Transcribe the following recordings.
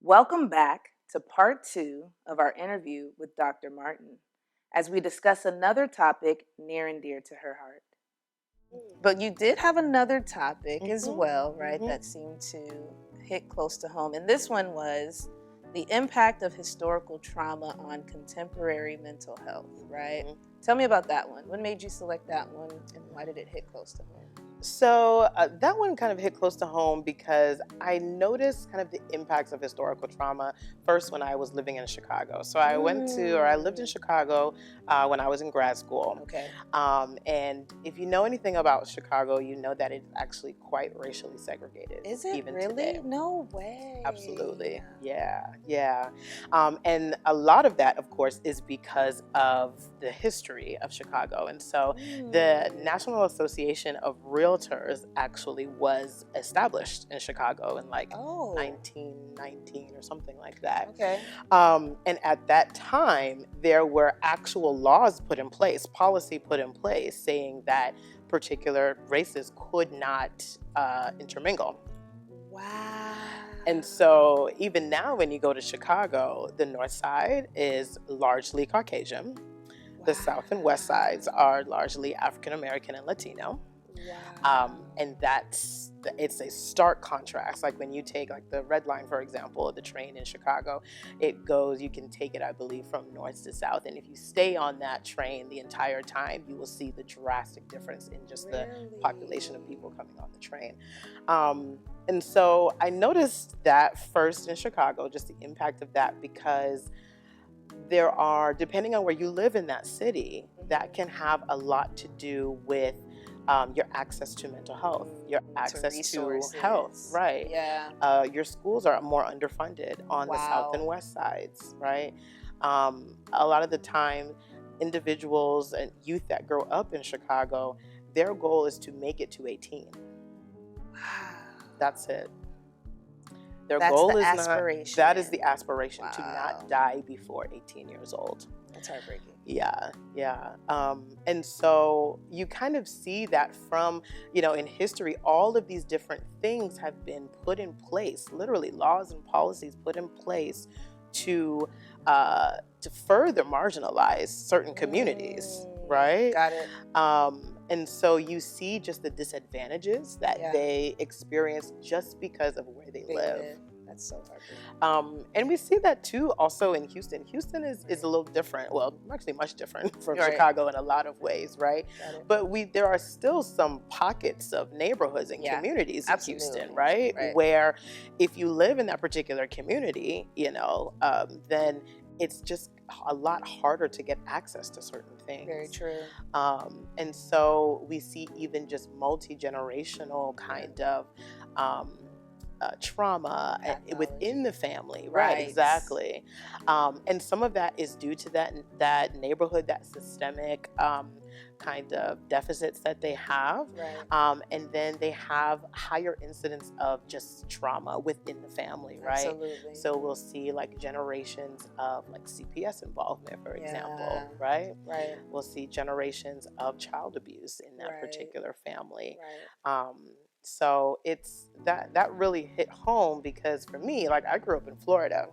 Welcome back to part 2 of our interview with Dr. Martin as we discuss another topic near and dear to her heart. But you did have another topic as well, right, that seemed to hit close to home. And this one was the impact of historical trauma on contemporary mental health, right? Tell me about that one. What made you select that one and why did it hit close to home? So that one kind of hit close to home because I noticed kind of the impacts of historical trauma first when I was living in Chicago. So I lived in Chicago when I was in grad school. Okay. And if you know anything about Chicago, you know that it's actually quite racially segregated. Is it even really? Today. No way. Absolutely. Yeah. And a lot of that, of course, is because of the history of Chicago. And so the National Association of Realtors actually was established in Chicago in 1919 or something like that. Okay. And at that time, there were actual laws put in place, policy put in place, saying that particular races could not intermingle. Wow. And so even now when you go to Chicago, the north side is largely Caucasian. Wow. The south and west sides are largely African American and Latino. Wow. And it's a stark contrast. Like when you take the Red Line, for example, the train in Chicago, you can take it, I believe, from north to south. And if you stay on that train the entire time, you will see the drastic difference in just the population of people coming on the train. And so I noticed that first in Chicago, just the impact of that, because there are, depending on where you live in that city, that can have a lot to do with your access to mental health, your access to health, right? Yeah. Your schools are more underfunded on the south and west sides, right? A lot of the time, individuals and youth that grow up in Chicago, their goal is to make it to 18. Wow. That's it. That's goal the is aspiration. That is the aspiration, wow. to not die before 18 years old. That's heartbreaking. Yeah. And so you kind of see that from, in history, all of these different things have been put in place, literally laws and policies put in place to further marginalize certain communities, right? Got it. And so you see just the disadvantages that they experience just because of where they live. That's so heartbreaking. And we see that too also in Houston. Houston is a little different. Well, actually much different from Chicago in a lot of ways, right? But there are still some pockets of neighborhoods and communities in Houston, right? Where if you live in that particular community, then it's just a lot harder to get access to certain things. Very true. And so we see even just multi-generational kind of trauma within the family, right? Exactly. And some of that is due to that neighborhood, that systemic kind of deficits that they have. And then they have higher incidence of just trauma within the family, right? Absolutely. So we'll see generations of CPS involvement, for example, right? We'll see generations of child abuse in that particular family. So it's that really hit home because for me, I grew up in Florida.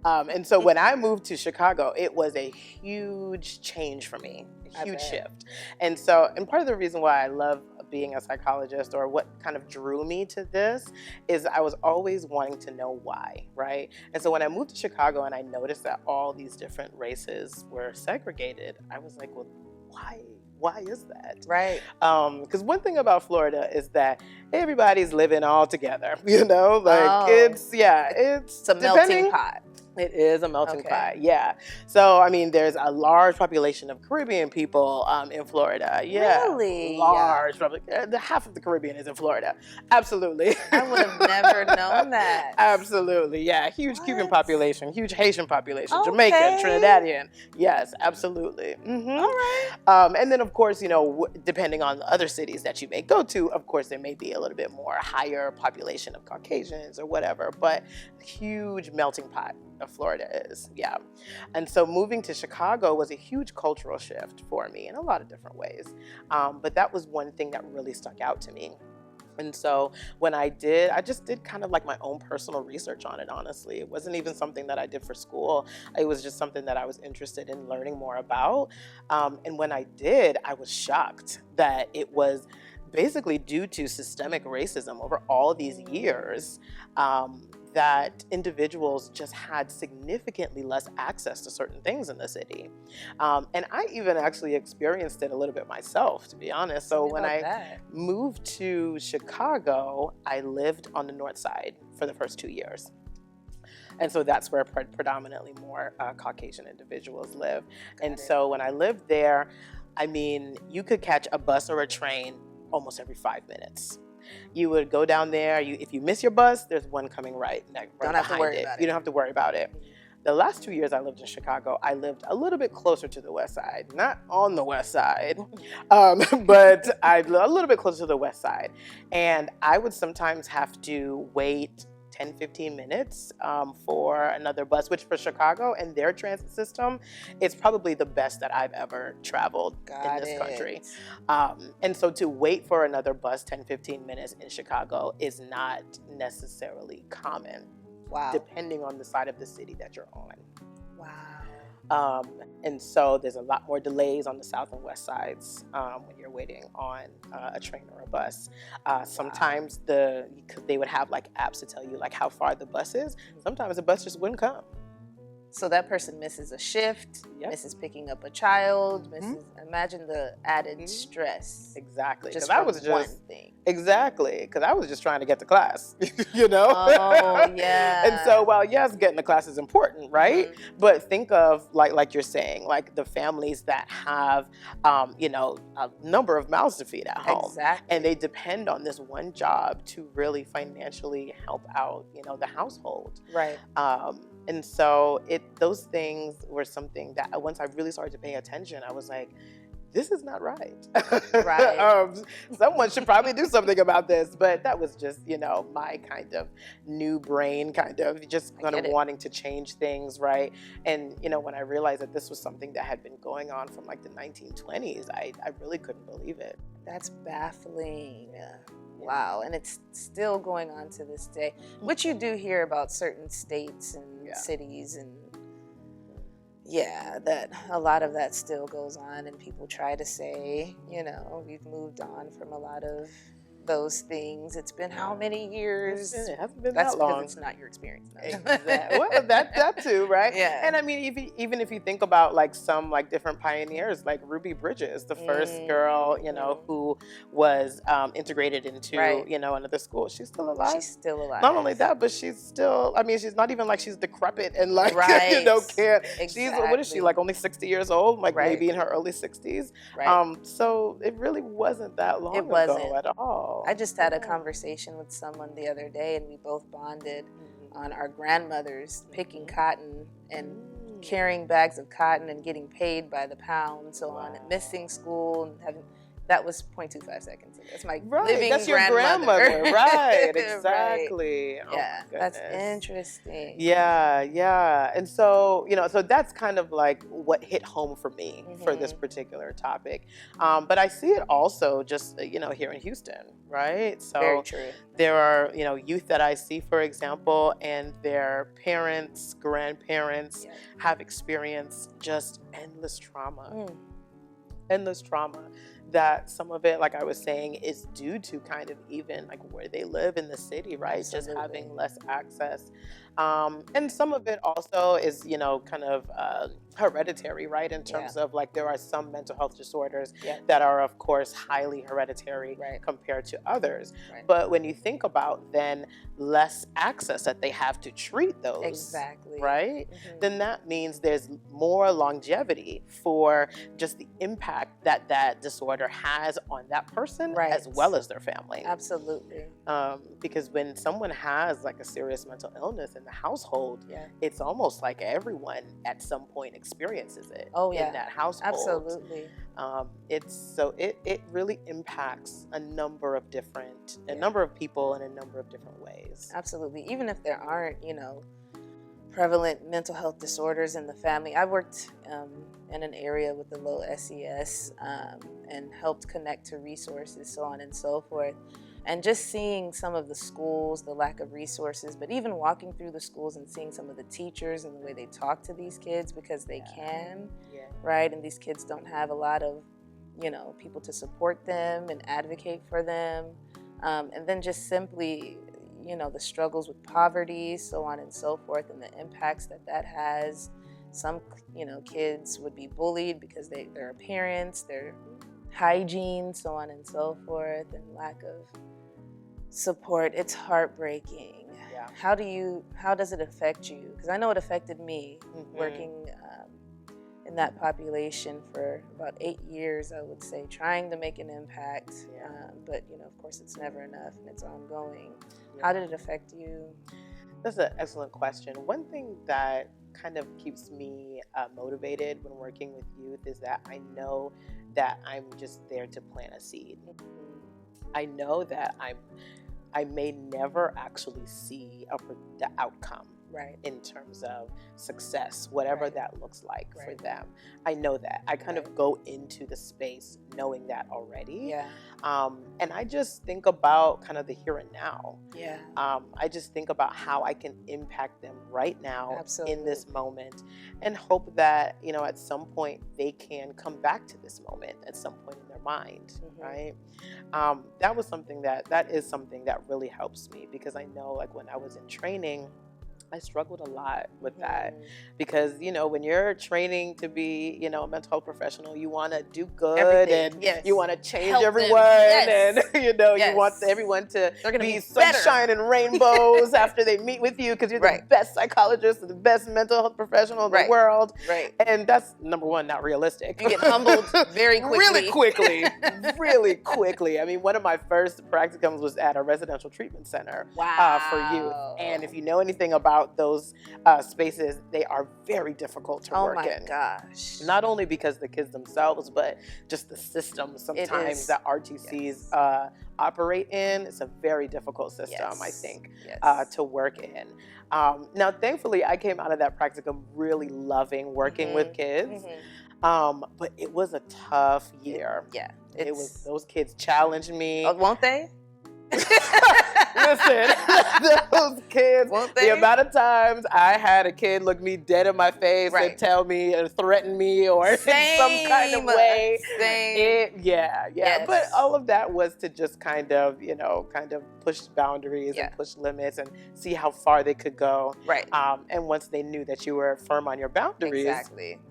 And so when I moved to Chicago, it was a huge change for me, a huge shift. And part of the reason why I love being a psychologist, or what kind of drew me to this, is I was always wanting to know why, right? And so when I moved to Chicago and I noticed that all these different races were segregated, I was like, well, why is that? Right. Because one thing about Florida is that everybody's living all together, it's a melting pot. It is a melting pot, yeah. So, there's a large population of Caribbean people in Florida. Yeah. Really? Large. Half of the Caribbean is in Florida. Absolutely. I would have never known that. Absolutely, yeah. Huge Cuban population, huge Haitian population, Jamaican, Trinidadian. Yes, absolutely. All right. And then, of course, depending on the other cities that you may go to, of course, there may be a little bit more higher population of Caucasians or whatever, but huge melting pot of Florida is, And so moving to Chicago was a huge cultural shift for me in a lot of different ways. But that was one thing that really stuck out to me. And so when I did, I just did kind of like my own personal research on it, honestly. It wasn't even something that I did for school. It was just something that I was interested in learning more about. And when I did, I was shocked that it was basically due to systemic racism over all these years, that individuals just had significantly less access to certain things in the city. And I even actually experienced it a little bit myself, to be honest. So when I moved to Chicago, I lived on the north side for the first 2 years. And so that's where predominantly more Caucasian individuals live. And so when I lived there, I mean, you could catch a bus or a train almost every 5 minutes. You would go down there. If you miss your bus, there's one coming right behind it. You don't have to worry about it. The last 2 years I lived in Chicago, I lived a little bit closer to the west side, not on the west side, but a little bit closer to the west side. And I would sometimes have to wait 10, 15 minutes for another bus, which for Chicago and their transit system, it's probably the best that I've ever traveled in this country. And so to wait for another bus 10, 15 minutes in Chicago is not necessarily common. Wow. Depending on the side of the city that you're on. Wow. And so there's a lot more delays on the south and west sides when you're waiting on a train or a bus. Sometimes they would have like apps to tell you like how far the bus is. Sometimes the bus just wouldn't come. So that person misses a shift, misses picking up a child, imagine the added stress. Exactly. Just from one thing. Exactly. Because I was just trying to get to class, you know? Oh, yeah. And so, well, yes, getting to class is important, right? But think of, like you're saying, like the families that have, you know, a number of mouths to feed at home. Exactly. And they depend on this one job to really financially help out, you know, the household. Right. And so those things were something that once I really started to pay attention, I was like, this is not right. Right. Someone should probably do something about this. But that was just, you know, my kind of new brain kind of just kind of wanting to change things, right? And, you know, when I realized that this was something that had been going on from like the 1920s, I really couldn't believe it. That's baffling. Wow. And it's still going on to this day, which you do hear about certain states and cities and that a lot of that still goes on, and people try to say, you know, we've moved on from a lot of those things. It's been how many years? It hasn't been That's that long. because it's not your experience. No. Exactly. Well, that too, right? Yeah. And I mean, even if you think about like some like different pioneers, like Ruby Bridges, the first girl, you know, who was integrated into, you know, another school. She's still alive. She's still alive. Not only that, but she's still, I mean, she's not even like she's decrepit and like, you know, can't. She's, what is she, like only 60 years old? Like maybe in her early 60s. Right. So it really wasn't that long ago at all. I just had a conversation with someone the other day, and we both bonded on our grandmothers picking cotton and carrying bags of cotton and getting paid by the pound, so on, missing school and having. That was 0.25 seconds. That's my living that's grandmother. Your grandmother, right? Exactly. Right. Yeah, that's interesting. Yeah. And so, you know, so that's kind of like what hit home for me for this particular topic. But I see it also just, you know, here in Houston, right? So very true. There are, you know, youth that I see, for example, and their parents, grandparents have experienced just endless trauma. Endless trauma. That some of it, like I was saying, is due to kind of even like where they live in the city, right? Absolutely. Just having less access. And some of it also is, you know, kind of hereditary, right? In terms of like there are some mental health disorders that are, of course, highly hereditary compared to others. Right. But when you think about then less access that they have to treat those, right? Then that means there's more longevity for just the impact that that disorder has on that person as well as their family. Absolutely. Because when someone has like a serious mental illness in the household, it's almost like everyone at some point experiences it in that household. Absolutely. It really impacts a number of people in a number of different ways. Absolutely. Even if there aren't, you know, prevalent mental health disorders in the family. I worked in an area with the low SES and helped connect to resources, so on and so forth. And just seeing some of the schools, the lack of resources, but even walking through the schools and seeing some of the teachers and the way they talk to these kids, because they can, right? And these kids don't have a lot of, people to support them and advocate for them. And then just simply, the struggles with poverty, so on and so forth, and the impacts that has. Some, kids would be bullied because their appearance, their hygiene, so on and so forth, and lack of support. It's heartbreaking. Yeah. How does it affect you? Because I know it affected me, working in that population for about 8 years, I would say, trying to make an impact. But of course, it's never enough, and it's ongoing. How did it affect you? That's an excellent question. One thing that kind of keeps me motivated when working with youth is that I know that I'm just there to plant a seed. I know that I may never actually see the outcome, in terms of success, whatever that looks like for them. I know that. I kind of go into the space knowing that already. And I just think about kind of the here and now. I just think about how I can impact them right now in this moment, and hope that, at some point they can come back to this moment at some point in their mind, right? That is something that really helps me, because I know, like, when I was in training, I struggled a lot with that, because, when you're training to be, a mental health professional, you want to do good, and you want to change everyone, and, you want everyone to be sunshine and rainbows after they meet with you, because you're the best psychologist and the best mental health professional in the world. And that's, number one, not realistic. You get humbled very quickly. really quickly. I mean, one of my first practicums was at a residential treatment center for youth. And if you know anything about those spaces, they are very difficult to work in. Oh my gosh. Not only because the kids themselves, but just the system sometimes that RTCs operate in. It's a very difficult system, I think, to work in. Now, thankfully, I came out of that practicum really loving working with kids. But it was a tough year. Those kids challenged me. Oh, won't they? Listen, those kids, the amount of times I had a kid look me dead in my face and tell me or threaten me or in some kind of way. But all of that was to just kind of push boundaries and push limits and see how far they could go. And once they knew that you were firm on your boundaries,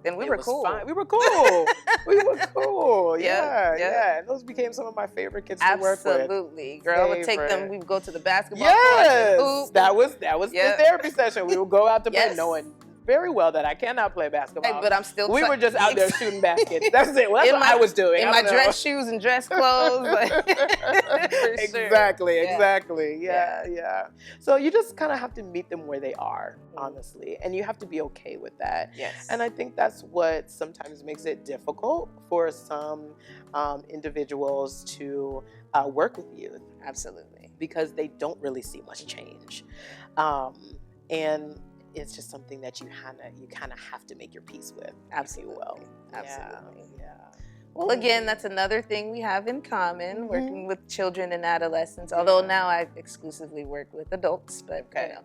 then we were cool. We were cool. We were cool. Yeah. And those became some of my favorite kids to work with. Absolutely. Girl, I would take them. We would go to the basketball court. That was the therapy session. We would go out to play, knowing very well that I cannot play basketball. But I'm still. We were just out there shooting baskets. That's it. Well, that's what I was doing. In my dress shoes and dress clothes. Exactly. Yeah. So you just kind of have to meet them where they are, honestly, and you have to be okay with that. And I think that's what sometimes makes it difficult for some individuals to work with youth. Absolutely. Because they don't really see much change. And it's just something that you kind of have to make your peace with. Absolutely. If you will. Absolutely. Well, again, that's another thing we have in commin, working with children and adolescents. Although now I exclusively work with adults, but But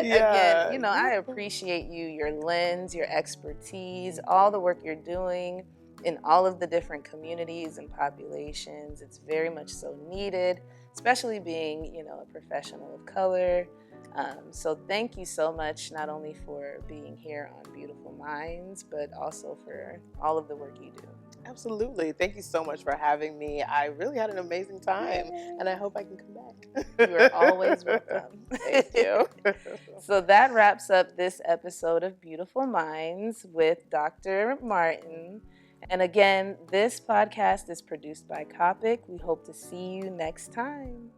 again, I appreciate you, your lens, your expertise, all the work you're doing in all of the different communities and populations. It's very much so needed, especially being, a professional of color. So thank you so much, not only for being here on Beautiful Minds, but also for all of the work you do. Absolutely. Thank you so much for having me. I really had an amazing time, and I hope I can come back. You are always welcome. Thank you. So that wraps up this episode of Beautiful Minds with Dr. Martin. And again, this podcast is produced by Copic. We hope to see you next time.